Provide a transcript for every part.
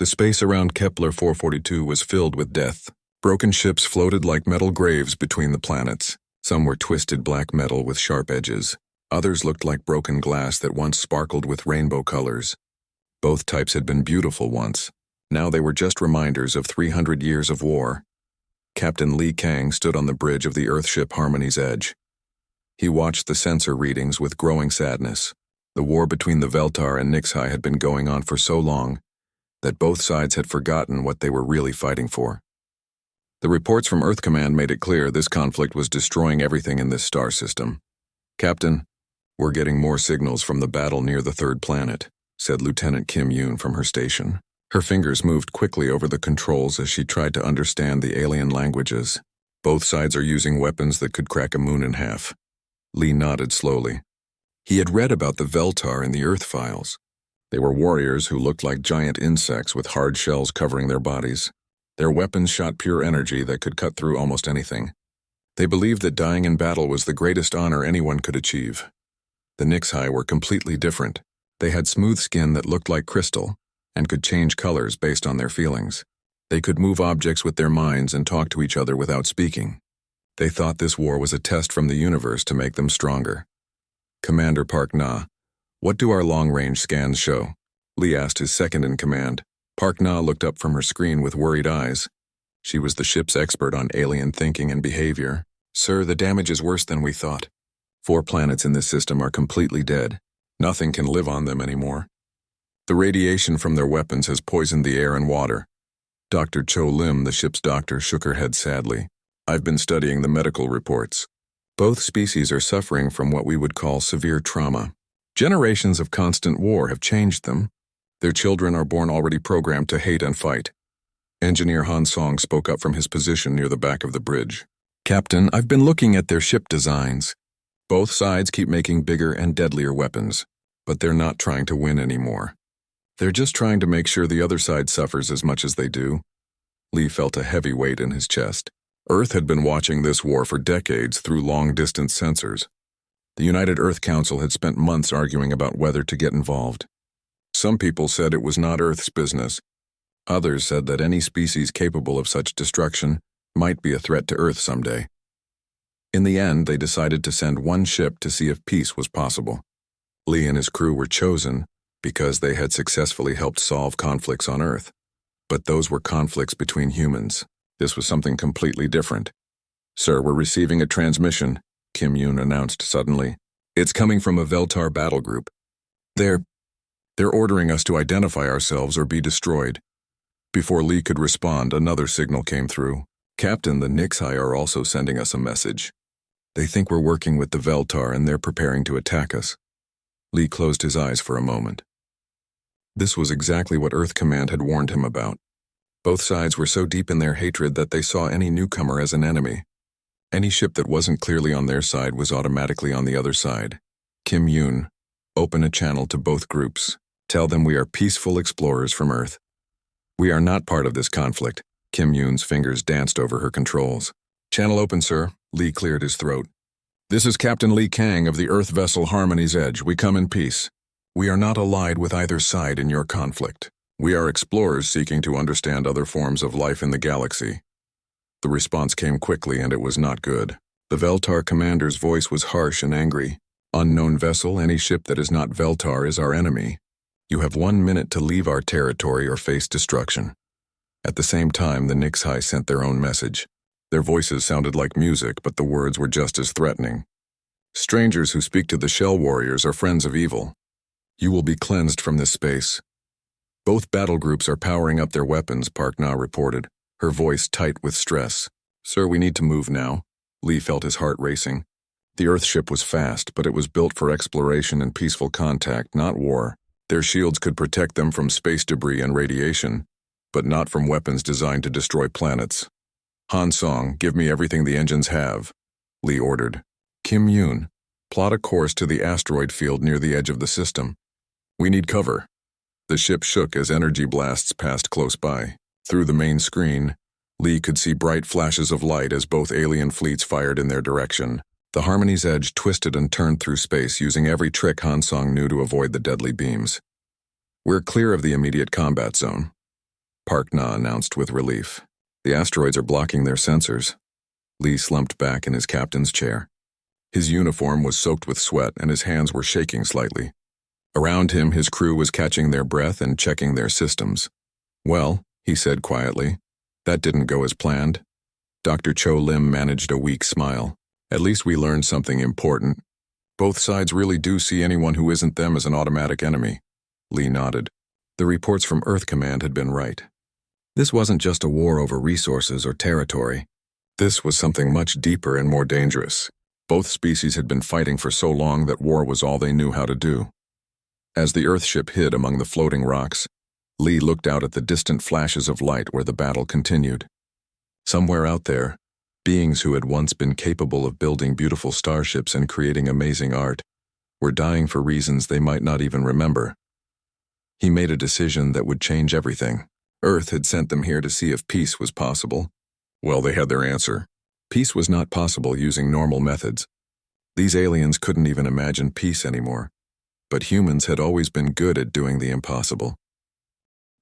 The space around Kepler 442 was filled with death. Broken ships floated like metal graves between the planets. Some were twisted black metal with sharp edges. Others looked like broken glass that once sparkled with rainbow colors. Both types had been beautiful once. Now they were just reminders of 300 years of war. Captain Li Kang stood on the bridge of the Earthship Harmony's edge. He watched the sensor readings with growing sadness. The war between the Veltar and Nixhai had been going on for so long that both sides had forgotten what they were really fighting for. The reports from Earth Command made it clear this conflict was destroying everything in this star system. "Captain, we're getting more signals from the battle near the third planet," said Lieutenant Kim Yoon from her station. Her fingers moved quickly over the controls as she tried to understand the alien languages. Both sides are using weapons that could crack a moon in half. Lee nodded slowly. He had read about the Veltar in the Earth files. They were warriors who looked like giant insects with hard shells covering their bodies. Their weapons shot pure energy that could cut through almost anything. They believed that dying in battle was the greatest honor anyone could achieve. The Nixhai were completely different. They had smooth skin that looked like crystal and could change colors based on their feelings. They could move objects with their minds and talk to each other without speaking. They thought this war was a test from the universe to make them stronger. "Commander Park Na, what do our long-range scans show?" Lee asked his second-in-command. Park Na looked up from her screen with worried eyes. She was the ship's expert on alien thinking and behavior. "Sir, the damage is worse than we thought. 4 planets in this system are completely dead. Nothing can live on them anymore. The radiation from their weapons has poisoned the air and water." Dr. Cho Lim, the ship's doctor, shook her head sadly. "I've been studying the medical reports. Both species are suffering from what we would call severe trauma. Generations of constant war have changed them. Their children are born already programmed to hate and fight." Engineer Han Song spoke up from his position near the back of the bridge. "Captain, I've been looking at their ship designs. Both sides keep making bigger and deadlier weapons, but they're not trying to win anymore. They're just trying to make sure the other side suffers as much as they do." Lee felt a heavy weight in his chest. Earth had been watching this war for decades through long-distance sensors. The United Earth Council had spent months arguing about whether to get involved. Some people said it was not Earth's business. Others said that any species capable of such destruction might be a threat to Earth someday. In the end, they decided to send one ship to see if peace was possible. Lee and his crew were chosen because they had successfully helped solve conflicts on Earth. But those were conflicts between humans. This was something completely different. "Sir, we're receiving a transmission," Kim Yoon announced suddenly. "It's coming from a Veltar battle group. They're ordering us to identify ourselves or be destroyed." Before Lee could respond, another signal came through. "Captain, the Nixhai are also sending us a message. They think we're working with the Veltar and they're preparing to attack us." Lee closed his eyes for a moment. This was exactly what Earth Command had warned him about. Both sides were so deep in their hatred that they saw any newcomer as an enemy. Any ship that wasn't clearly on their side was automatically on the other side. "Kim Yoon, open a channel to both groups. Tell them we are peaceful explorers from Earth. We are not part of this conflict." Kim Yoon's fingers danced over her controls. "Channel open, sir." Lee cleared his throat. "This is Captain Li Kang of the Earth vessel Harmony's Edge. We come in peace. We are not allied with either side in your conflict. We are explorers seeking to understand other forms of life in the galaxy." The response came quickly, and it was not good. The Veltar commander's voice was harsh and angry. "Unknown vessel, any ship that is not Veltar is our enemy. You have 1 minute to leave our territory or face destruction." At the same time, the Nixhai sent their own message. Their voices sounded like music, but the words were just as threatening. "Strangers who speak to the Shell Warriors are friends of evil. You will be cleansed from this space." "Both battle groups are powering up their weapons," Park Na reported, her voice tight with stress. "Sir, we need to move now." Lee felt his heart racing. The Earthship was fast, but it was built for exploration and peaceful contact, not war. Their shields could protect them from space debris and radiation, but not from weapons designed to destroy planets. "Han Song, give me everything the engines have," Lee ordered. "Kim Yoon, plot a course to the asteroid field near the edge of the system. We need cover." The ship shook as energy blasts passed close by. Through the main screen, Lee could see bright flashes of light as both alien fleets fired in their direction. The Harmony's Edge twisted and turned through space, using every trick Han Song knew to avoid the deadly beams. "We're clear of the immediate combat zone. Park Na announced with relief. The asteroids are blocking their sensors. Lee slumped back in his captain's chair. His uniform was soaked with sweat and his hands were shaking slightly. Around him, his crew was catching their breath and checking their systems. "Well," he said quietly, "that didn't go as planned." Dr. Cho Lim managed a weak smile. "At least we learned something important. Both sides really do see anyone who isn't them as an automatic enemy." Lee nodded. The reports from Earth Command had been right. This wasn't just a war over resources or territory. This was something much deeper and more dangerous. Both species had been fighting for so long that war was all they knew how to do. As the Earthship hid among the floating rocks, Lee looked out at the distant flashes of light where the battle continued. Somewhere out there, beings who had once been capable of building beautiful starships and creating amazing art were dying for reasons they might not even remember. He made a decision that would change everything. Earth had sent them here to see if peace was possible. Well, they had their answer. Peace was not possible using normal methods. These aliens couldn't even imagine peace anymore. But humans had always been good at doing the impossible.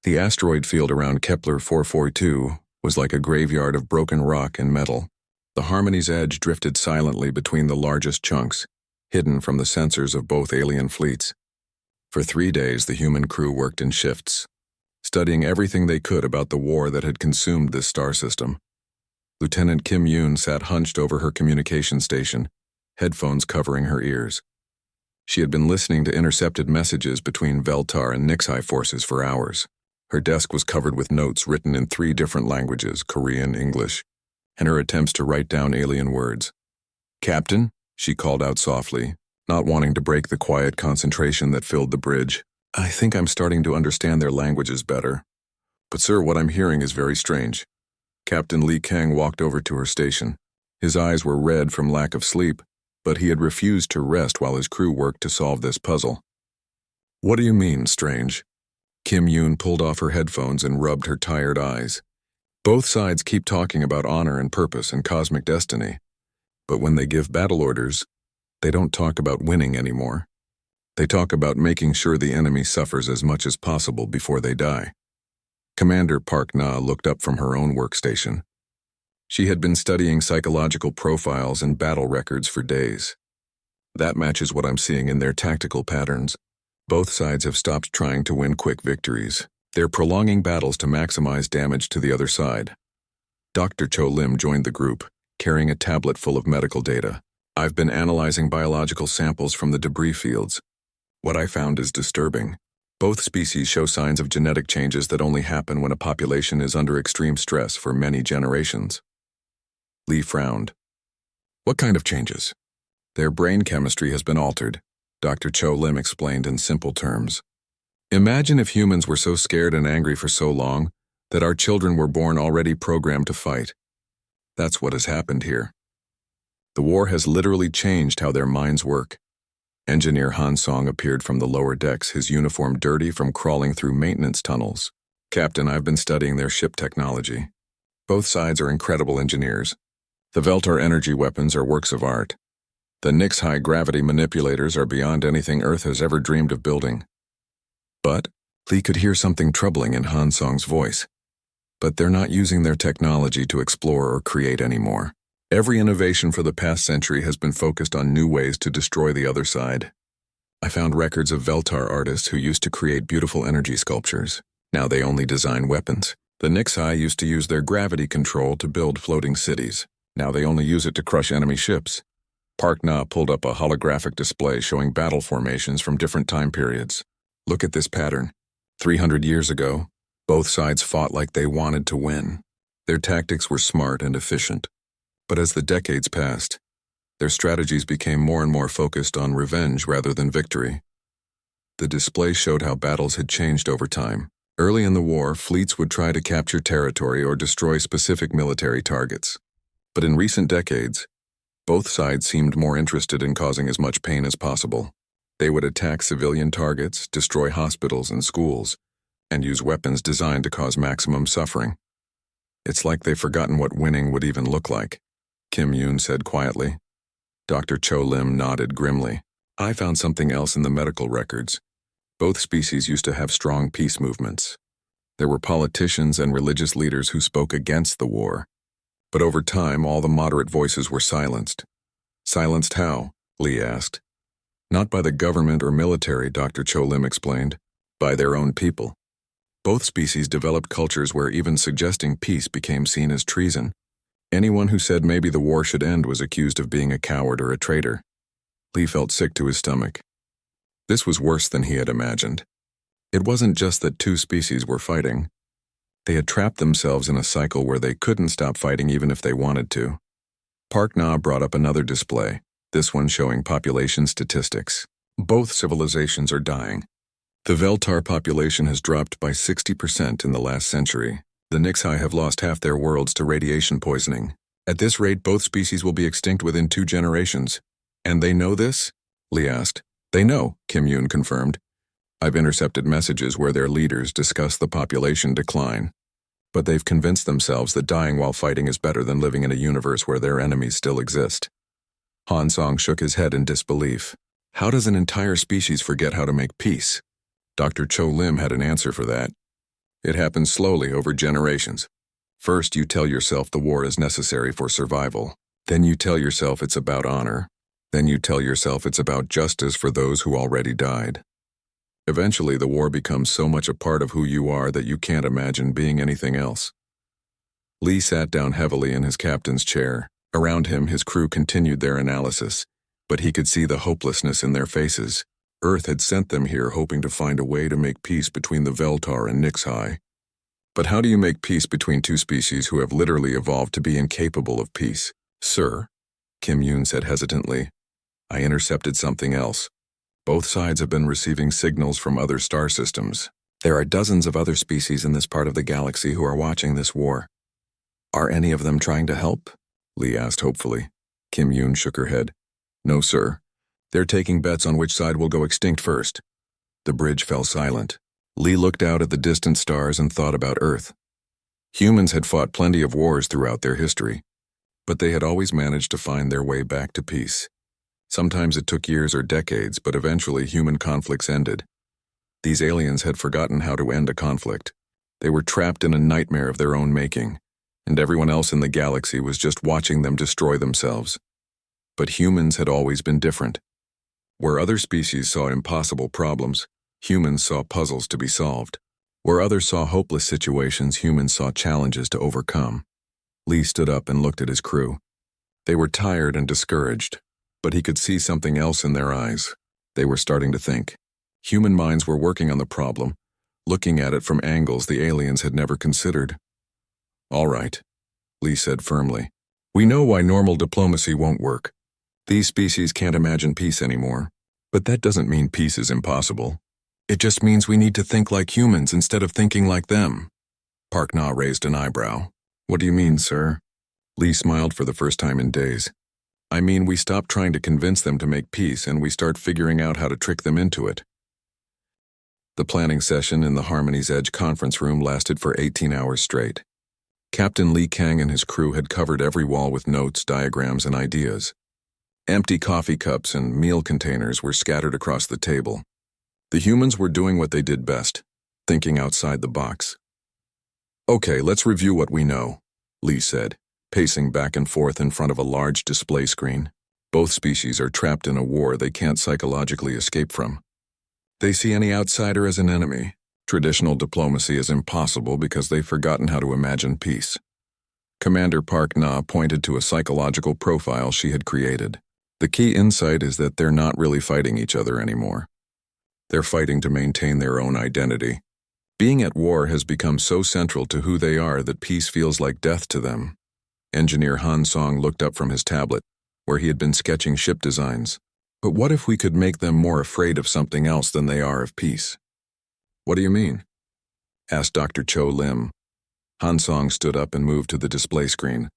The asteroid field around Kepler 442 was like a graveyard of broken rock and metal. The Harmony's edge drifted silently between the largest chunks, hidden from the sensors of both alien fleets. For 3 days, the human crew worked in shifts, studying everything they could about the war that had consumed this star system. Lieutenant Kim Yoon sat hunched over her communication station, headphones covering her ears. She had been listening to intercepted messages between Veltar and Nixai forces for hours. Her desk was covered with notes written in 3 different languages, Korean, English, and her attempts to write down alien words. "Captain," she called out softly, not wanting to break the quiet concentration that filled the bridge. "I think I'm starting to understand their languages better. But sir, what I'm hearing is very strange." Captain Lee Kang walked over to her station. His eyes were red from lack of sleep, but he had refused to rest while his crew worked to solve this puzzle. "What do you mean, strange?" Kim Yoon pulled off her headphones and rubbed her tired eyes. "Both sides keep talking about honor and purpose and cosmic destiny, but when they give battle orders, they don't talk about winning anymore. They talk about making sure the enemy suffers as much as possible before they die." Commander Park Na looked up from her own workstation. She had been studying psychological profiles and battle records for days. "That matches what I'm seeing in their tactical patterns. Both sides have stopped trying to win quick victories. They're prolonging battles to maximize damage to the other side." Dr. Cho Lim joined the group, carrying a tablet full of medical data. "I've been analyzing biological samples from the debris fields. What I found is disturbing. Both species show signs of genetic changes that only happen when a population is under extreme stress for many generations." Lee frowned. "What kind of changes?" "Their brain chemistry has been altered," Dr. Cho Lim explained in simple terms. "Imagine if humans were so scared and angry for so long that our children were born already programmed to fight. That's what has happened here. The war has literally changed how their minds work." Engineer Han Song appeared from the lower decks, his uniform dirty from crawling through maintenance tunnels. "Captain, I've been studying their ship technology. Both sides are incredible engineers. The Veltar energy weapons are works of art. The Nixai gravity manipulators are beyond anything Earth has ever dreamed of building. But," Lee could hear something troubling in Han Song's voice, "but they're not using their technology to explore or create anymore. Every innovation for the past century has been focused on new ways to destroy the other side. I found records of Veltar artists who used to create beautiful energy sculptures. Now they only design weapons. The Nixai used to use their gravity control to build floating cities. Now they only use it to crush enemy ships." Park Na pulled up a holographic display showing battle formations from different time periods. "Look at this pattern. 300 years ago, both sides fought like they wanted to win. Their tactics were smart and efficient. But as the decades passed, their strategies became more and more focused on revenge rather than victory." The display showed how battles had changed over time. Early in the war, fleets would try to capture territory or destroy specific military targets. But in recent decades, both sides seemed more interested in causing as much pain as possible. They would attack civilian targets, destroy hospitals and schools, and use weapons designed to cause maximum suffering. "It's like they've forgotten what winning would even look like," Kim Yoon said quietly. Dr. Cho Lim nodded grimly. "I found something else in the medical records. Both species used to have strong peace movements. There were politicians and religious leaders who spoke against the war. But over time, all the moderate voices were silenced. Silenced how? Lee asked. Not by the government or military, Dr. Cho Lim explained. By their own people. Both species developed cultures where even suggesting peace became seen as treason. Anyone who said maybe the war should end was accused of being a coward or a traitor. Lee felt sick to his stomach. This was worse than he had imagined. It wasn't just that two species were fighting. They had trapped themselves in a cycle where they couldn't stop fighting even if they wanted to. Park Na brought up another display, this one showing population statistics. Both civilizations are dying. The Veltar population has dropped by 60% in the last century. The Nixai have lost half their worlds to radiation poisoning. At this rate, both species will be extinct within 2 generations. And they know this? Lee asked. They know, Kim Yoon confirmed. I've intercepted messages where their leaders discuss the population decline. But they've convinced themselves that dying while fighting is better than living in a universe where their enemies still exist. Han Song shook his head in disbelief. How does an entire species forget how to make peace? Dr. Cho Lim had an answer for that. It happens slowly over generations. First, you tell yourself the war is necessary for survival. Then you tell yourself it's about honor. Then you tell yourself it's about justice for those who already died. Eventually, the war becomes so much a part of who you are that you can't imagine being anything else. Lee sat down heavily in his captain's chair. Around him, his crew continued their analysis, but he could see the hopelessness in their faces. Earth had sent them here hoping to find a way to make peace between the Veltar and Nixai. But how do you make peace between two species who have literally evolved to be incapable of peace? Sir, Kim Yoon said hesitantly, I intercepted something else. Both sides have been receiving signals from other star systems. There are dozens of other species in this part of the galaxy who are watching this war. Are any of them trying to help? Lee asked hopefully. Kim Yoon shook her head. No, sir. They're taking bets on which side will go extinct first. The bridge fell silent. Lee looked out at the distant stars and thought about Earth. Humans had fought plenty of wars throughout their history, but they had always managed to find their way back to peace. Sometimes it took years or decades, but eventually human conflicts ended. These aliens had forgotten how to end a conflict. They were trapped in a nightmare of their own making, and everyone else in the galaxy was just watching them destroy themselves. But humans had always been different. Where other species saw impossible problems, humans saw puzzles to be solved. Where others saw hopeless situations, humans saw challenges to overcome. Lee stood up and looked at his crew. They were tired and discouraged, but he could see something else in their eyes. They were starting to think. Human minds were working on the problem, looking at it from angles the aliens had never considered. All right, Lee said firmly. We know why normal diplomacy won't work. These species can't imagine peace anymore. But that doesn't mean peace is impossible. It just means we need to think like humans instead of thinking like them. Park Na raised an eyebrow. What do you mean, sir? Lee smiled for the first time in days. I mean, we stop trying to convince them to make peace and we start figuring out how to trick them into it. The planning session in the Harmony's Edge conference room lasted for 18 hours straight. Captain Lee Kang and his crew had covered every wall with notes, diagrams, and ideas. Empty coffee cups and meal containers were scattered across the table. The humans were doing what they did best, thinking outside the box. Okay, let's review what we know, Lee said, pacing back and forth in front of a large display screen. Both species are trapped in a war they can't psychologically escape from. They see any outsider as an enemy. Traditional diplomacy is impossible because they've forgotten how to imagine peace. Commander Park Na pointed to a psychological profile she had created. The key insight is that they're not really fighting each other anymore. They're fighting to maintain their own identity. Being at war has become so central to who they are that peace feels like death to them. Engineer Han Song looked up from his tablet, where he had been sketching ship designs. But what if we could make them more afraid of something else than they are of peace? What do you mean? Asked Dr. Cho Lim. Han Song stood up and moved to the display screen.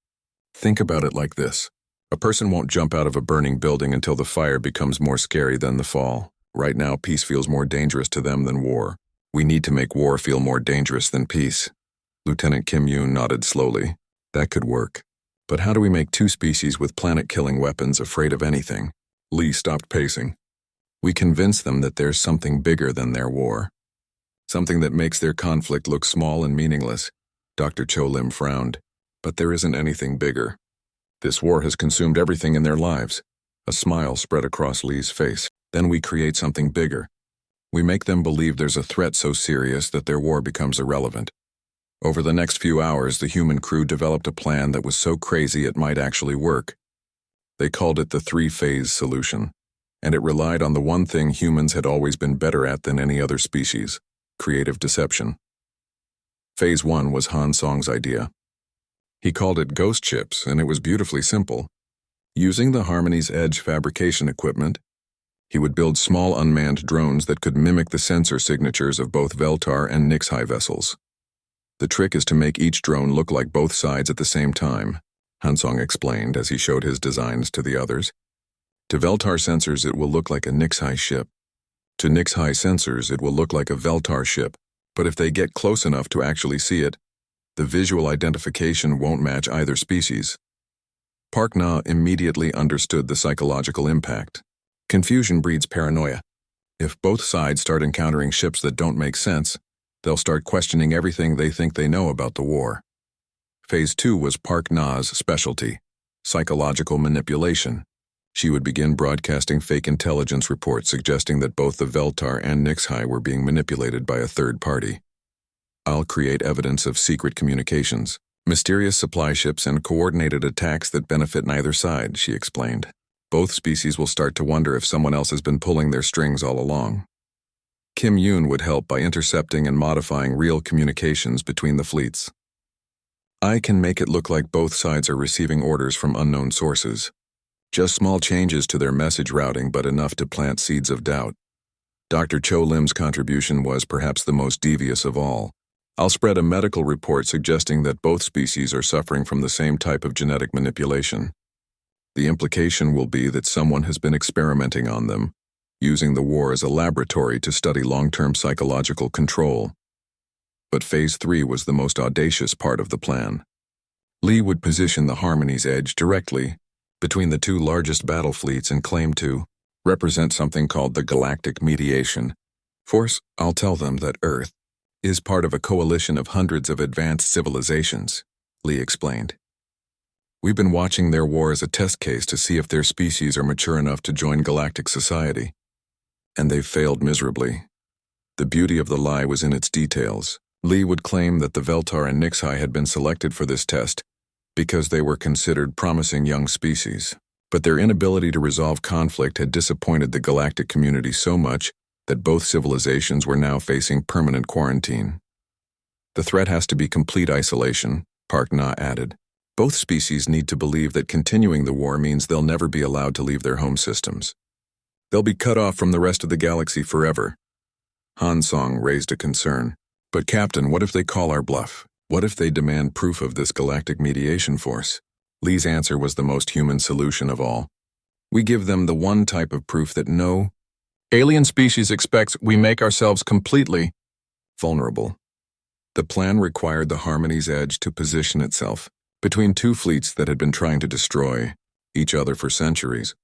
Think about it like this. A person won't jump out of a burning building until the fire becomes more scary than the fall. Right now, peace feels more dangerous to them than war. We need to make war feel more dangerous than peace. Lieutenant Kim Yoon nodded slowly. That could work. But how do we make two species with planet-killing weapons afraid of anything? Lee stopped pacing. We convince them that there's something bigger than their war. Something that makes their conflict look small and meaningless. Dr. Cho Lim frowned. But there isn't anything bigger. This war has consumed everything in their lives. A smile spread across Lee's face. Then we create something bigger. We make them believe there's a threat so serious that their war becomes irrelevant. Over the next few hours, the human crew developed a plan that was so crazy it might actually work. They called it the three-phase solution, and it relied on the one thing humans had always been better at than any other species: creative deception. Phase 1 was Han Song's idea. He called it ghost ships, and it was beautifully simple. Using the Harmony's Edge fabrication equipment, he would build small unmanned drones that could mimic the sensor signatures of both Veltar and Nixhai vessels. The trick is to make each drone look like both sides at the same time, Hansong explained as he showed his designs to the others. To Veltar sensors, it will look like a Nixhai ship. To Nixhai sensors, it will look like a Veltar ship, but if they get close enough to actually see it, the visual identification won't match either species. Park Na immediately understood the psychological impact. Confusion breeds paranoia. If both sides start encountering ships that don't make sense, they'll start questioning everything they think they know about the war. Phase 2 was Park Na's specialty: psychological manipulation. She would begin broadcasting fake intelligence reports suggesting that both the Veltar and Nixhai were being manipulated by a third party. I'll create evidence of secret communications, mysterious supply ships, and coordinated attacks that benefit neither side, she explained. Both species will start to wonder if someone else has been pulling their strings all along. Kim Yoon would help by intercepting and modifying real communications between the fleets. I can make it look like both sides are receiving orders from unknown sources. Just small changes to their message routing, but enough to plant seeds of doubt. Dr. Cho Lim's contribution was perhaps the most devious of all. I'll spread a medical report suggesting that both species are suffering from the same type of genetic manipulation. The implication will be that someone has been experimenting on them, using the war as a laboratory to study long-term psychological control. But Phase 3 was the most audacious part of the plan. Lee would position the Harmony's Edge directly between the two largest battle fleets and claim to represent something called the Galactic Mediation Force. I'll tell them that Earth is part of a coalition of hundreds of advanced civilizations, Lee explained. We've been watching their war as a test case to see if their species are mature enough to join galactic society. And they've failed miserably. The beauty of the lie was in its details. Lee would claim that the Veltar and Nixhai had been selected for this test because they were considered promising young species. But their inability to resolve conflict had disappointed the galactic community so much that both civilizations were now facing permanent quarantine. The threat has to be complete isolation, Park Na added. Both species need to believe that continuing the war means they'll never be allowed to leave their home systems. They'll be cut off from the rest of the galaxy forever. Han Song raised a concern. But Captain, what if they call our bluff? What if they demand proof of this galactic mediation force? Lee's answer was the most human solution of all. We give them the one type of proof that no alien species expects: we make ourselves completely vulnerable. The plan required the Harmony's Edge to position itself between two fleets that had been trying to destroy each other for centuries.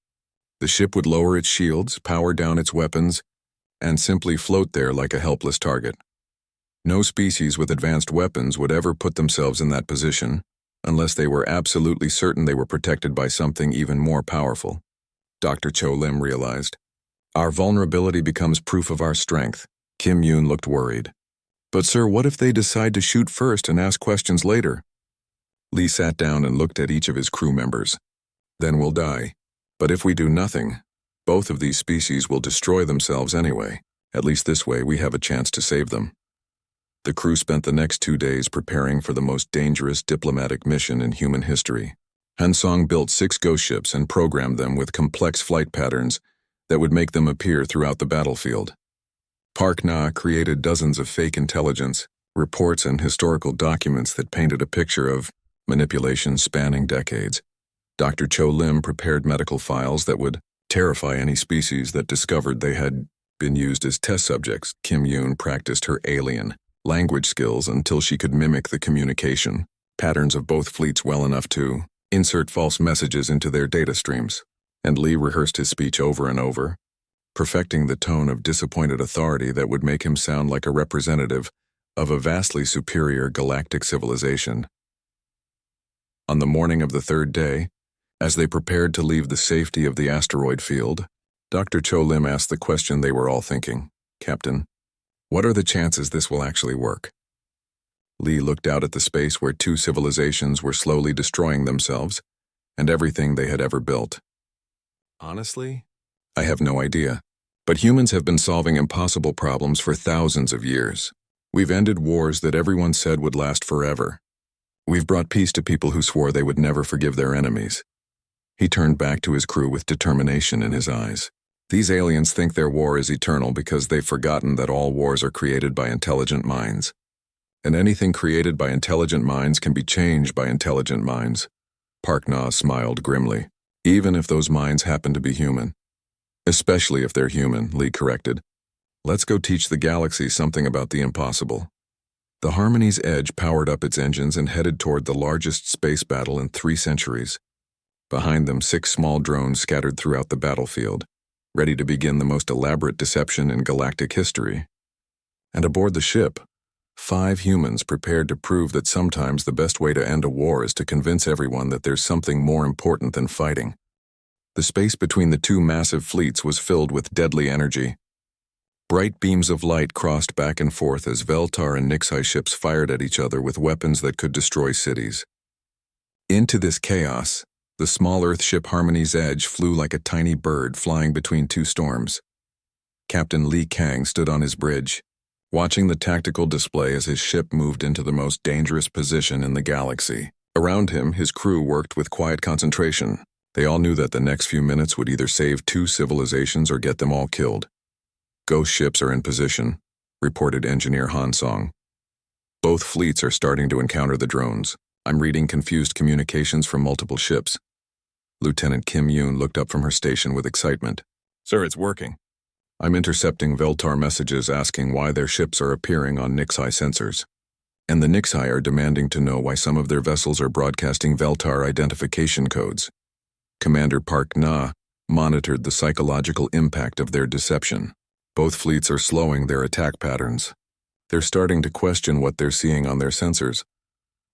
The ship would lower its shields, power down its weapons, and simply float there like a helpless target. No species with advanced weapons would ever put themselves in that position unless they were absolutely certain they were protected by something even more powerful. Dr. Cho Lim realized. Our vulnerability becomes proof of our strength. Kim Yoon looked worried. But sir, what if they decide to shoot first and ask questions later? Lee sat down and looked at each of his crew members. Then we'll die. But if we do nothing, both of these species will destroy themselves anyway. At least this way we have a chance to save them. The crew spent the next 2 days preparing for the most dangerous diplomatic mission in human history. Han Song built 6 ghost ships and programmed them with complex flight patterns that would make them appear throughout the battlefield. Park Na created dozens of fake intelligence, reports, and historical documents that painted a picture of manipulation spanning decades. Dr. Cho Lim prepared medical files that would terrify any species that discovered they had been used as test subjects. Kim Yoon practiced her alien language skills until she could mimic the communication patterns of both fleets well enough to insert false messages into their data streams. And Lee rehearsed his speech over and over, perfecting the tone of disappointed authority that would make him sound like a representative of a vastly superior galactic civilization. On the morning of the third day, as they prepared to leave the safety of the asteroid field, Dr. Cho Lim asked the question they were all thinking. "Captain, what are the chances this will actually work?" Lee looked out at the space where two civilizations were slowly destroying themselves and everything they had ever built. "Honestly, I have no idea. But humans have been solving impossible problems for thousands of years. We've ended wars that everyone said would last forever. We've brought peace to people who swore they would never forgive their enemies." He turned back to his crew with determination in his eyes. "These aliens think their war is eternal because they've forgotten that all wars are created by intelligent minds. And anything created by intelligent minds can be changed by intelligent minds." Park Na smiled grimly. "Even if those minds happen to be human." "Especially if they're human," Lee corrected. "Let's go teach the galaxy something about the impossible." The Harmony's Edge powered up its engines and headed toward the largest space battle in 3 centuries. Behind them, 6 small drones scattered throughout the battlefield, ready to begin the most elaborate deception in galactic history. And aboard the ship, 5 humans prepared to prove that sometimes the best way to end a war is to convince everyone that there's something more important than fighting. The space between the 2 massive fleets was filled with deadly energy. Bright beams of light crossed back and forth as Veltar and Nixai ships fired at each other with weapons that could destroy cities. Into this chaos, the small Earthship Harmony's Edge flew like a tiny bird flying between 2 storms. Captain Li Kang stood on his bridge, watching the tactical display as his ship moved into the most dangerous position in the galaxy. Around him, his crew worked with quiet concentration. They all knew that the next few minutes would either save 2 civilizations or get them all killed. "Ghost ships are in position," reported Engineer Han Song. "Both fleets are starting to encounter the drones. I'm reading confused communications from multiple ships." Lieutenant Kim Yoon looked up from her station with excitement. "Sir, it's working. I'm intercepting Veltar messages asking why their ships are appearing on Nixai sensors. And the Nixai are demanding to know why some of their vessels are broadcasting Veltar identification codes." Commander Park Na monitored the psychological impact of their deception. "Both fleets are slowing their attack patterns. They're starting to question what they're seeing on their sensors."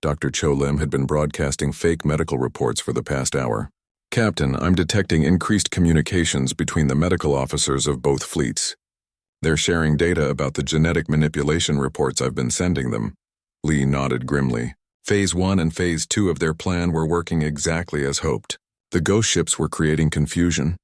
Dr. Cho Lim had been broadcasting fake medical reports for the past hour. "Captain, I'm detecting increased communications between the medical officers of both fleets. They're sharing data about the genetic manipulation reports I've been sending them." Lee nodded grimly. Phase 1 and Phase 2 of their plan were working exactly as hoped. The ghost ships were creating confusion,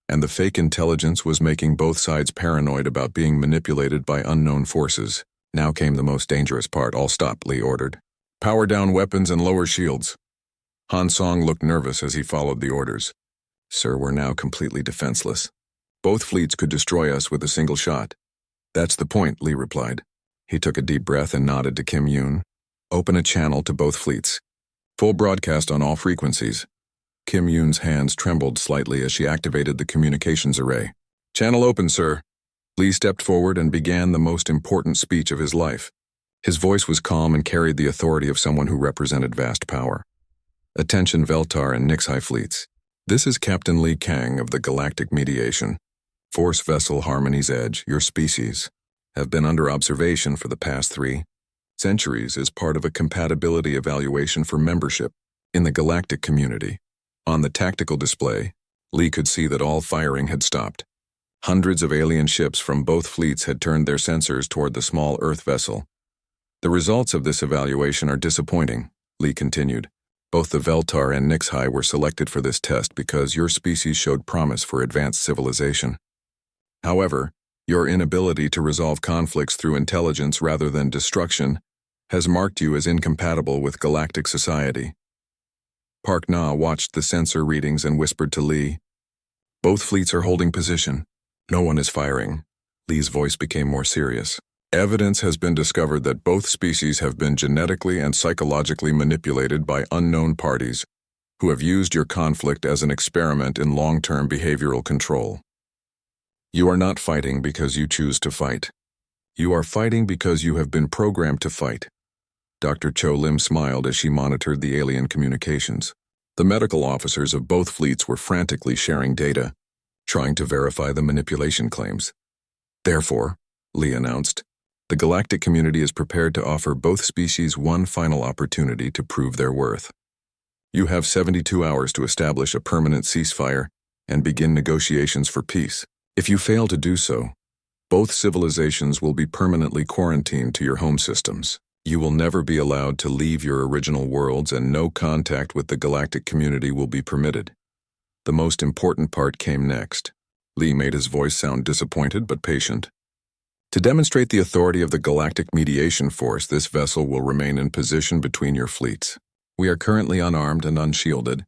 and the fake intelligence was making both sides paranoid about being manipulated by unknown forces. Now came the most dangerous part. "All stop," Lee ordered. "Power down weapons and lower shields." Han Song looked nervous as he followed the orders. "Sir, we're now completely defenseless. Both fleets could destroy us with a single shot." "That's the point," Lee replied. He took a deep breath and nodded to Kim Yoon. "Open a channel to both fleets. Full broadcast on all frequencies." Kim Yoon's hands trembled slightly as she activated the communications array. "Channel open, sir." Lee stepped forward and began the most important speech of his life. His voice was calm and carried the authority of someone who represented vast power. "Attention Veltar and Nixai fleets. This is Captain Li Kang of the Galactic Mediation. Force Vessel Harmony's Edge, your species, have been under observation for the past 3 centuries as part of a compatibility evaluation for membership in the galactic community." On the tactical display, Lee could see that all firing had stopped. Hundreds of alien ships from both fleets had turned their sensors toward the small Earth vessel. "The results of this evaluation are disappointing," Lee continued. "Both the Veltar and Nixai were selected for this test because your species showed promise for advanced civilization. However, your inability to resolve conflicts through intelligence rather than destruction has marked you as incompatible with galactic society." Park Na watched the sensor readings and whispered to Lee, "Both fleets are holding position. No one is firing." Lee's voice became more serious. "Evidence has been discovered that both species have been genetically and psychologically manipulated by unknown parties who have used your conflict as an experiment in long-term behavioral control. You are not fighting because you choose to fight. You are fighting because you have been programmed to fight." Dr. Cho Lim smiled as she monitored the alien communications. The medical officers of both fleets were frantically sharing data. trying to verify the manipulation claims. Therefore, Lee announced, the galactic community is prepared to offer both species one final opportunity to prove their worth. You have 72 hours to establish a permanent ceasefire and begin negotiations for peace. If you fail to do so, both civilizations will be permanently quarantined to your home systems. You will never be allowed to leave your original worlds, and no contact with the galactic community will be permitted. The most important part came next. Lee made his voice sound disappointed but patient. To demonstrate the authority of the Galactic Mediation Force, this vessel will remain in position between your fleets. We are currently unarmed and unshielded,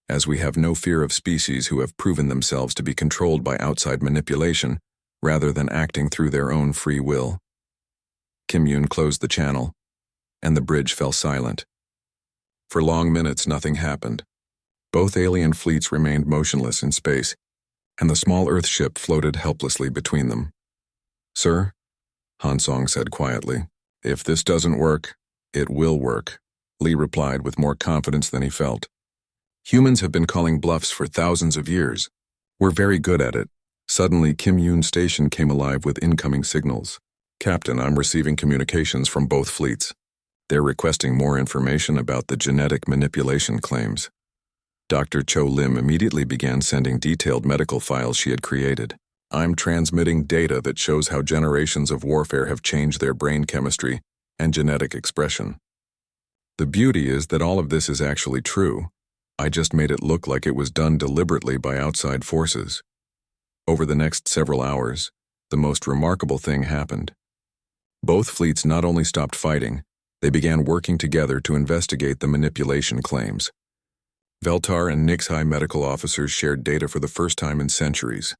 as we have no fear of species who have proven themselves to be controlled by outside manipulation rather than acting through their own free will. Kim Yoon closed the channel, and the bridge fell silent. For long minutes, nothing happened. Both alien fleets remained motionless in space, and the small Earth ship floated helplessly between them. Sir, Han Song said quietly, if this doesn't work, it will work, Lee replied with more confidence than he felt. Humans have been calling bluffs for thousands of years. We're very good at it. Suddenly, Kim Yoon's station came alive with incoming signals. Captain, I'm receiving communications from both fleets. They're requesting more information about the genetic manipulation claims. Dr. Cho Lim immediately began sending detailed medical files she had created. I'm transmitting data that shows how generations of warfare have changed their brain chemistry and genetic expression. The beauty is that all of this is actually true. I just made it look like it was done deliberately by outside forces. Over the next several hours, the most remarkable thing happened. Both fleets not only stopped fighting, they began working together to investigate the manipulation claims. Veltar and Nixhai medical officers shared data for the first time in centuries.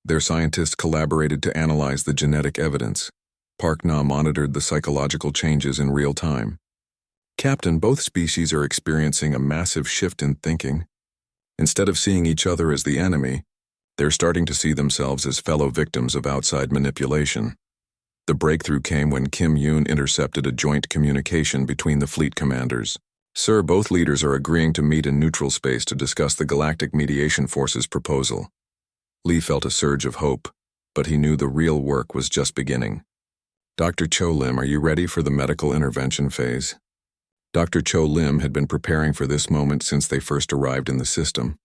Their scientists collaborated to analyze the genetic evidence. Park Na monitored the psychological changes in real time. Captain, both species are experiencing a massive shift in thinking. Instead of seeing each other as the enemy, they're starting to see themselves as fellow victims of outside manipulation. The breakthrough came when Kim Yoon intercepted a joint communication between the fleet commanders. Sir, both leaders are agreeing to meet in neutral space to discuss the Galactic Mediation Force's proposal. Lee felt a surge of hope, but he knew the real work was just beginning. Dr. Cho Lim, are you ready for the medical intervention phase? Dr. Cho Lim had been preparing for this moment since they first arrived in the system.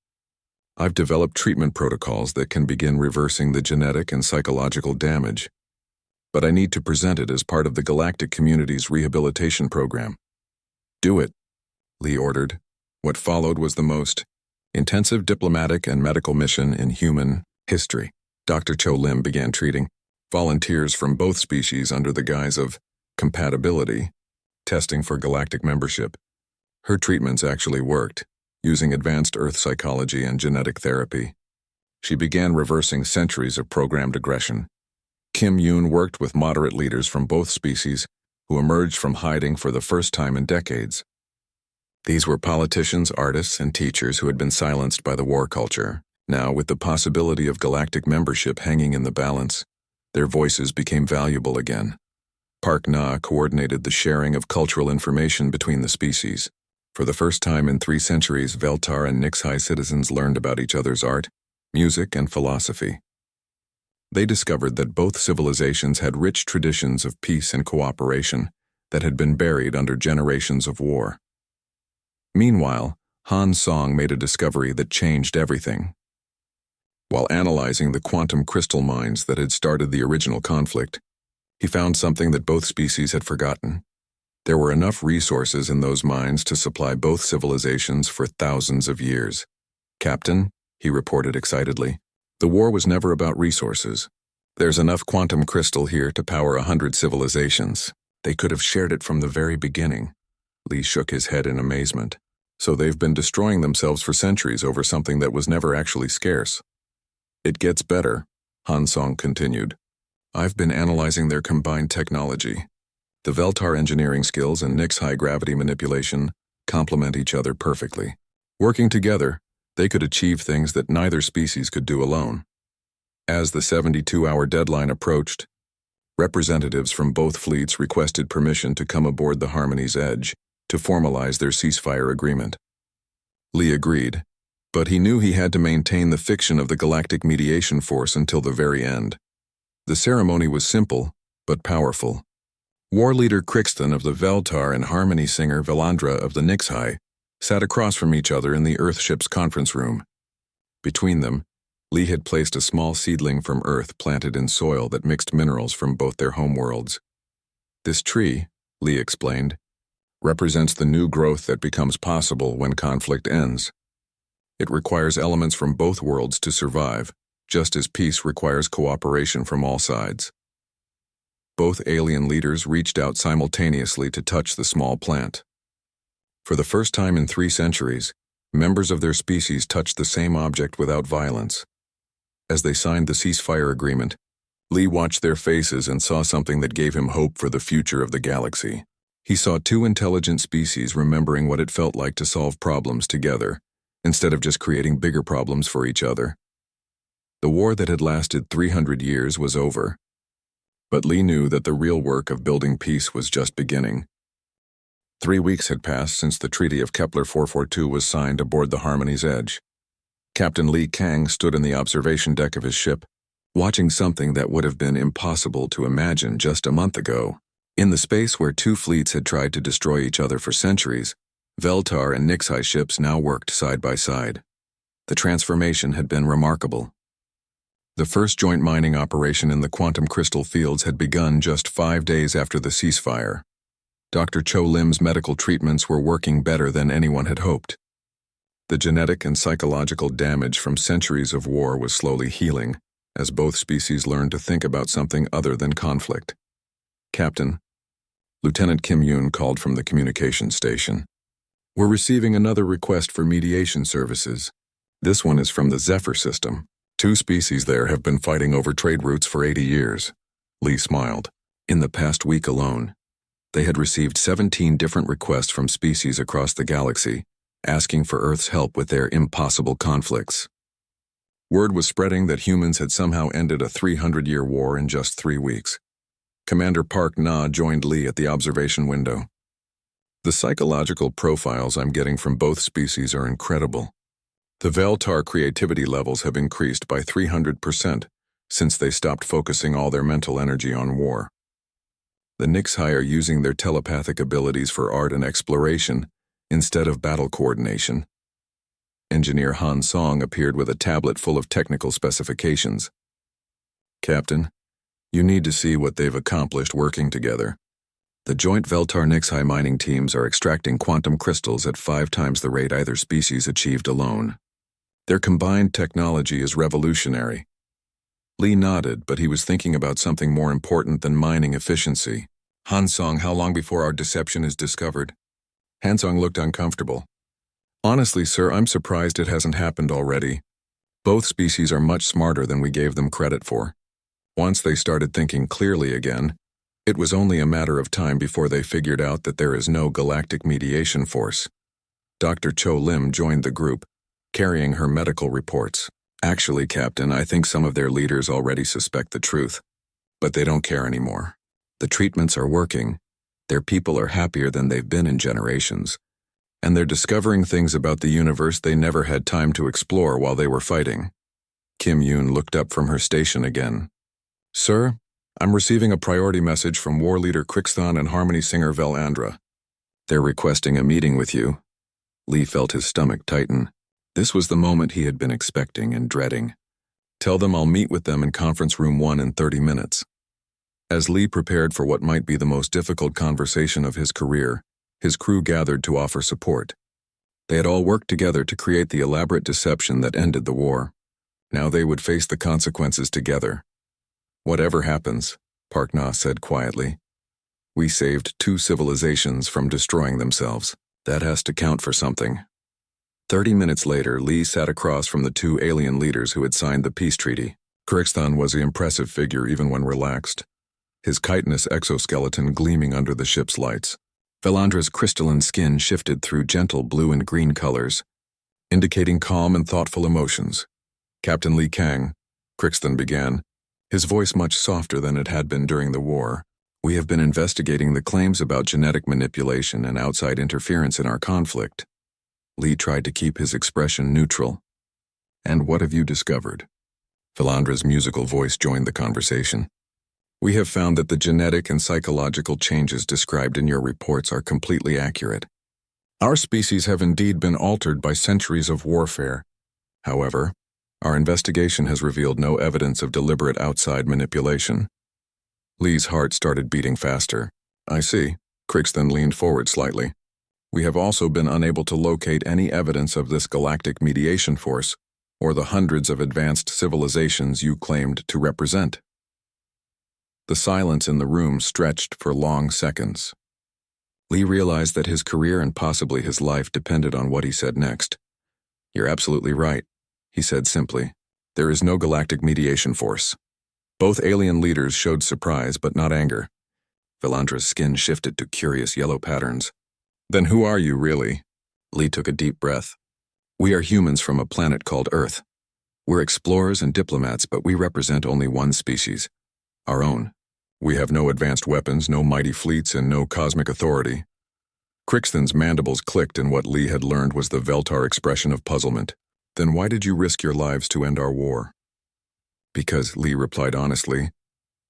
I've developed treatment protocols that can begin reversing the genetic and psychological damage, but I need to present it as part of the galactic community's rehabilitation program. Do it, Lee ordered. What followed was the most intensive diplomatic and medical mission in human history. Dr. Cho Lim began treating volunteers from both species under the guise of compatibility, testing for galactic membership. Her treatments actually worked, using advanced Earth psychology and genetic therapy. She began reversing centuries of programmed aggression. Kim Yoon worked with moderate leaders from both species who emerged from hiding for the first time in decades. These were politicians, artists, and teachers who had been silenced by the war culture. Now, with the possibility of galactic membership hanging in the balance, their voices became valuable again. Park Na coordinated the sharing of cultural information between the species. For the first time in 3 centuries, Veltar and Nixhai citizens learned about each other's art, music, and philosophy. They discovered that both civilizations had rich traditions of peace and cooperation that had been buried under generations of war. Meanwhile, Han Song made a discovery that changed everything. While analyzing the quantum crystal mines that had started the original conflict, he found something that both species had forgotten. There were enough resources in those mines to supply both civilizations for thousands of years. Captain, he reported excitedly, the war was never about resources. There's enough quantum crystal here to power 100 civilizations. They could have shared it from the very beginning. Lee shook his head in amazement. So they've been destroying themselves for centuries over something that was never actually scarce. It gets better, Han Song continued. I've been analyzing their combined technology. The Veltar engineering skills and Nix high-gravity manipulation complement each other perfectly. Working together, they could achieve things that neither species could do alone. As the 72-hour deadline approached, representatives from both fleets requested permission to come aboard the Harmony's Edge to formalize their ceasefire agreement. Lee agreed, But he knew he had to maintain the fiction of the Galactic Mediation Force until the very end. The ceremony was simple, but powerful. War leader Crixton of the Veltar and harmony singer Velandra of the Nixhai sat across from each other in the Earthship's conference room. Between them, Lee had placed a small seedling from Earth planted in soil that mixed minerals from both their homeworlds. This tree, Lee explained, represents the new growth that becomes possible when conflict ends. It requires elements from both worlds to survive, just as peace requires cooperation from all sides. Both alien leaders reached out simultaneously to touch the small plant. For the first time in 3 centuries, members of their species touched the same object without violence. As they signed the ceasefire agreement, Lee watched their faces and saw something that gave him hope for the future of the galaxy. He saw 2 intelligent species remembering what it felt like to solve problems together, instead of just creating bigger problems for each other. The war that had lasted 300 years was over. But Lee knew that the real work of building peace was just beginning. 3 weeks had passed since the Treaty of Kepler 442 was signed aboard the Harmony's Edge. Captain Lee Kang stood in the observation deck of his ship, watching something that would have been impossible to imagine just a month ago. In the space where 2 fleets had tried to destroy each other for centuries, Veltar and Nixhai ships now worked side by side. The transformation had been remarkable. The first joint mining operation in the quantum crystal fields had begun just 5 days after the ceasefire. Dr. Cho Lim's medical treatments were working better than anyone had hoped. The genetic and psychological damage from centuries of war was slowly healing, as both species learned to think about something other than conflict. Captain, Lieutenant Kim Yoon called from the communications station. We're receiving another request for mediation services. This one is from the Zephyr system. 2 species there have been fighting over trade routes for 80 years. Lee smiled. In the past week alone, they had received 17 different requests from species across the galaxy, asking for Earth's help with their impossible conflicts. Word was spreading that humans had somehow ended a 300-year war in just 3 weeks. Commander Park Na joined Lee at the observation window. The psychological profiles I'm getting from both species are incredible. The Veltar creativity levels have increased by 300% since they stopped focusing all their mental energy on war. The Nixhai are using their telepathic abilities for art and exploration instead of battle coordination. Engineer Han Song appeared with a tablet full of technical specifications. Captain, you need to see what they've accomplished working together. The joint Veltar-Nixhai mining teams are extracting quantum crystals at 5 times the rate either species achieved alone. Their combined technology is revolutionary. Lee nodded, but he was thinking about something more important than mining efficiency. Hansong, how long before our deception is discovered? Hansong looked uncomfortable. Honestly, sir, I'm surprised it hasn't happened already. Both species are much smarter than we gave them credit for. Once they started thinking clearly again, it was only a matter of time before they figured out that there is no galactic mediation force. Dr. Cho Lim joined the group, carrying her medical reports. Actually, Captain, I think some of their leaders already suspect the truth, but they don't care anymore. The treatments are working, their people are happier than they've been in generations, and they're discovering things about the universe they never had time to explore while they were fighting. Kim Yoon looked up from her station again. Sir, I'm receiving a priority message from war leader Crixton and harmony singer Velandra. They're requesting a meeting with you. Lee felt his stomach tighten. This was the moment he had been expecting and dreading. Tell them I'll meet with them in conference room 1 in 30 minutes. As Lee prepared for what might be the most difficult conversation of his career, his crew gathered to offer support. They had all worked together to create the elaborate deception that ended the war. Now they would face the consequences together. Whatever happens, Park Na said quietly, we saved 2 civilizations from destroying themselves. That has to count for something. 30 minutes later, Lee sat across from the 2 alien leaders who had signed the peace treaty. Crixton was an impressive figure even when relaxed, his chitinous exoskeleton gleaming under the ship's lights. Velandra's crystalline skin shifted through gentle blue and green colors, indicating calm and thoughtful emotions. Captain Lee Kang, Crixton began, his voice much softer than it had been during the war. We have been investigating the claims about genetic manipulation and outside interference in our conflict. Lee tried to keep his expression neutral. "And what have you discovered?" Philandra's musical voice joined the conversation. "We have found that the genetic and psychological changes described in your reports are completely accurate. Our species have indeed been altered by centuries of warfare. However, our investigation has revealed no evidence of deliberate outside manipulation." Lee's heart started beating faster. "I see." Crixton leaned forward slightly. "We have also been unable to locate any evidence of this galactic mediation force, or the hundreds of advanced civilizations you claimed to represent." The silence in the room stretched for long seconds. Lee realized that his career and possibly his life depended on what he said next. "You're absolutely right," he said simply. "There is no galactic mediation force." Both alien leaders showed surprise but not anger. Philandra's skin shifted to curious yellow patterns. "Then who are you, really?" Lee took a deep breath. "We are humans from a planet called Earth. We're explorers and diplomats, but we represent only one species, our own. We have no advanced weapons, no mighty fleets, and no cosmic authority." Crixton's mandibles clicked, and what Lee had learned was the Veltar expression of puzzlement. "Then why did you risk your lives to end our war?" "Because," Lee replied honestly,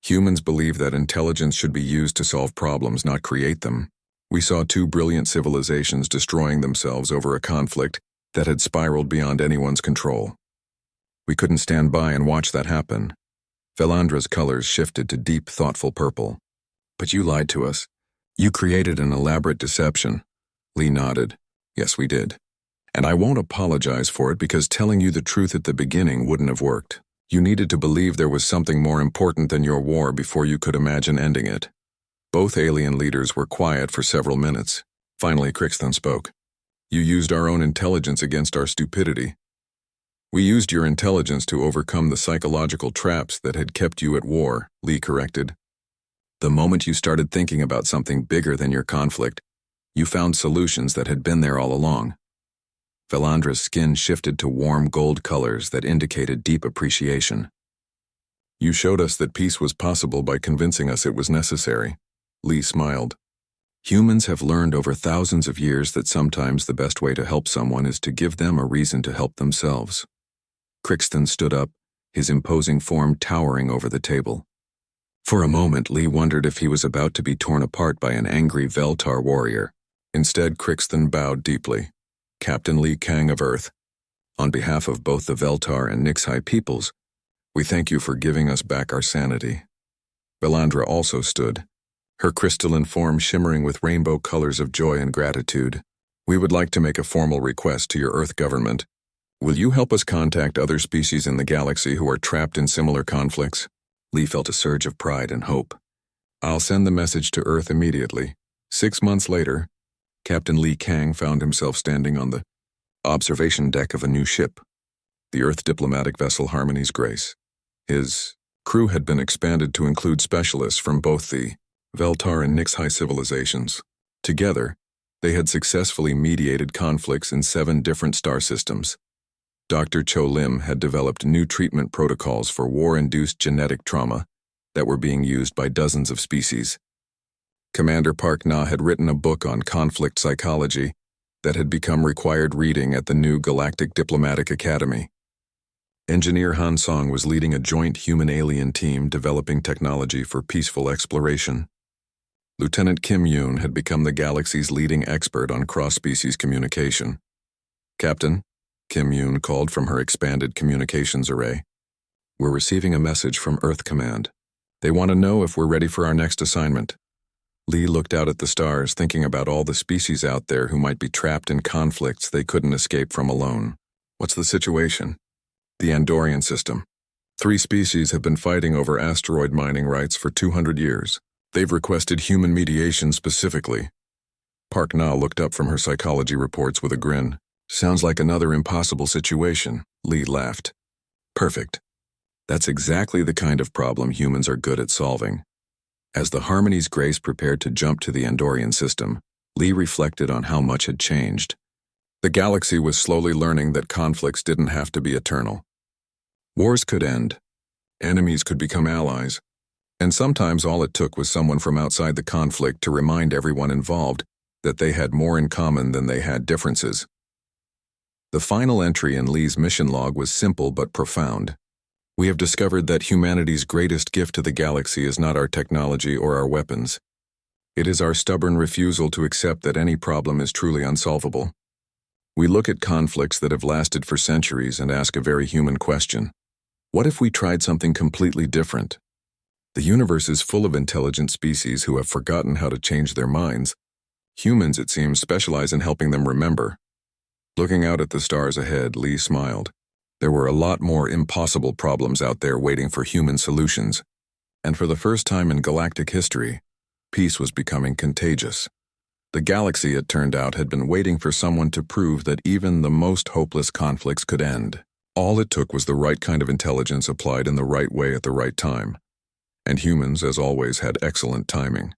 "humans believe that intelligence should be used to solve problems, not create them. We saw two brilliant civilizations destroying themselves over a conflict that had spiraled beyond anyone's control. We couldn't stand by and watch that happen." Philandra's colors shifted to deep, thoughtful purple. "But you lied to us. You created an elaborate deception." Lee nodded. "Yes, we did. And I won't apologize for it because telling you the truth at the beginning wouldn't have worked. You needed to believe there was something more important than your war before you could imagine ending it." Both alien leaders were quiet for several minutes. Finally, Crixton spoke. "You used our own intelligence against our stupidity." "We used your intelligence to overcome the psychological traps that had kept you at war," Lee corrected. "The moment you started thinking about something bigger than your conflict, you found solutions that had been there all along." Philandra's skin shifted to warm gold colors that indicated deep appreciation. "You showed us that peace was possible by convincing us it was necessary." Lee smiled. "Humans have learned over thousands of years that sometimes the best way to help someone is to give them a reason to help themselves." Crixton stood up, his imposing form towering over the table. For a moment, Lee wondered if he was about to be torn apart by an angry Veltar warrior. Instead, Crixton bowed deeply. "Captain Lee Kang of Earth, on behalf of both the Veltar and Nixhai peoples, we thank you for giving us back our sanity." Philandra also stood, her crystalline form shimmering with rainbow colors of joy and gratitude. "We would like to make a formal request to your Earth government. Will you help us contact other species in the galaxy who are trapped in similar conflicts?" Lee felt a surge of pride and hope. "I'll send the message to Earth immediately." 6 months later, Captain Lee Kang found himself standing on the observation deck of a new ship, the Earth diplomatic vessel Harmony's Grace. His crew had been expanded to include specialists from both the Veltar and Nixhai civilizations. Together, they had successfully mediated conflicts in 7 different star systems. Dr. Cho Lim had developed new treatment protocols for war-induced genetic trauma that were being used by dozens of species. Commander Park Na had written a book on conflict psychology that had become required reading at the new Galactic Diplomatic Academy. Engineer Han Song was leading a joint human-alien team developing technology for peaceful exploration. Lieutenant Kim Yoon had become the galaxy's leading expert on cross-species communication. "Captain," Kim Yoon called from her expanded communications array, "we're receiving a message from Earth Command. They want to know if we're ready for our next assignment." Lee looked out at the stars, thinking about all the species out there who might be trapped in conflicts they couldn't escape from alone. "What's the situation?" "The Andorian system. 3 species have been fighting over asteroid mining rights for 200 years. They've requested human mediation specifically." Park Na looked up from her psychology reports with a grin. "Sounds like another impossible situation," Lee laughed. "Perfect. That's exactly the kind of problem humans are good at solving." As the Harmony's Grace prepared to jump to the Andorian system, Lee reflected on how much had changed. The galaxy was slowly learning that conflicts didn't have to be eternal. Wars could end, enemies could become allies, and sometimes all it took was someone from outside the conflict to remind everyone involved that they had more in common than they had differences. The final entry in Lee's mission log was simple but profound. We have discovered that humanity's greatest gift to the galaxy is not our technology or our weapons. It is our stubborn refusal to accept that any problem is truly unsolvable. We look at conflicts that have lasted for centuries and ask a very human question. What if we tried something completely different? The universe is full of intelligent species who have forgotten how to change their minds. Humans, it seems, specialize in helping them remember. Looking out at the stars ahead, Lee smiled. There were a lot more impossible problems out there waiting for human solutions. And for the first time in galactic history, peace was becoming contagious. The galaxy, it turned out, had been waiting for someone to prove that even the most hopeless conflicts could end. All it took was the right kind of intelligence applied in the right way at the right time. And humans, as always, had excellent timing.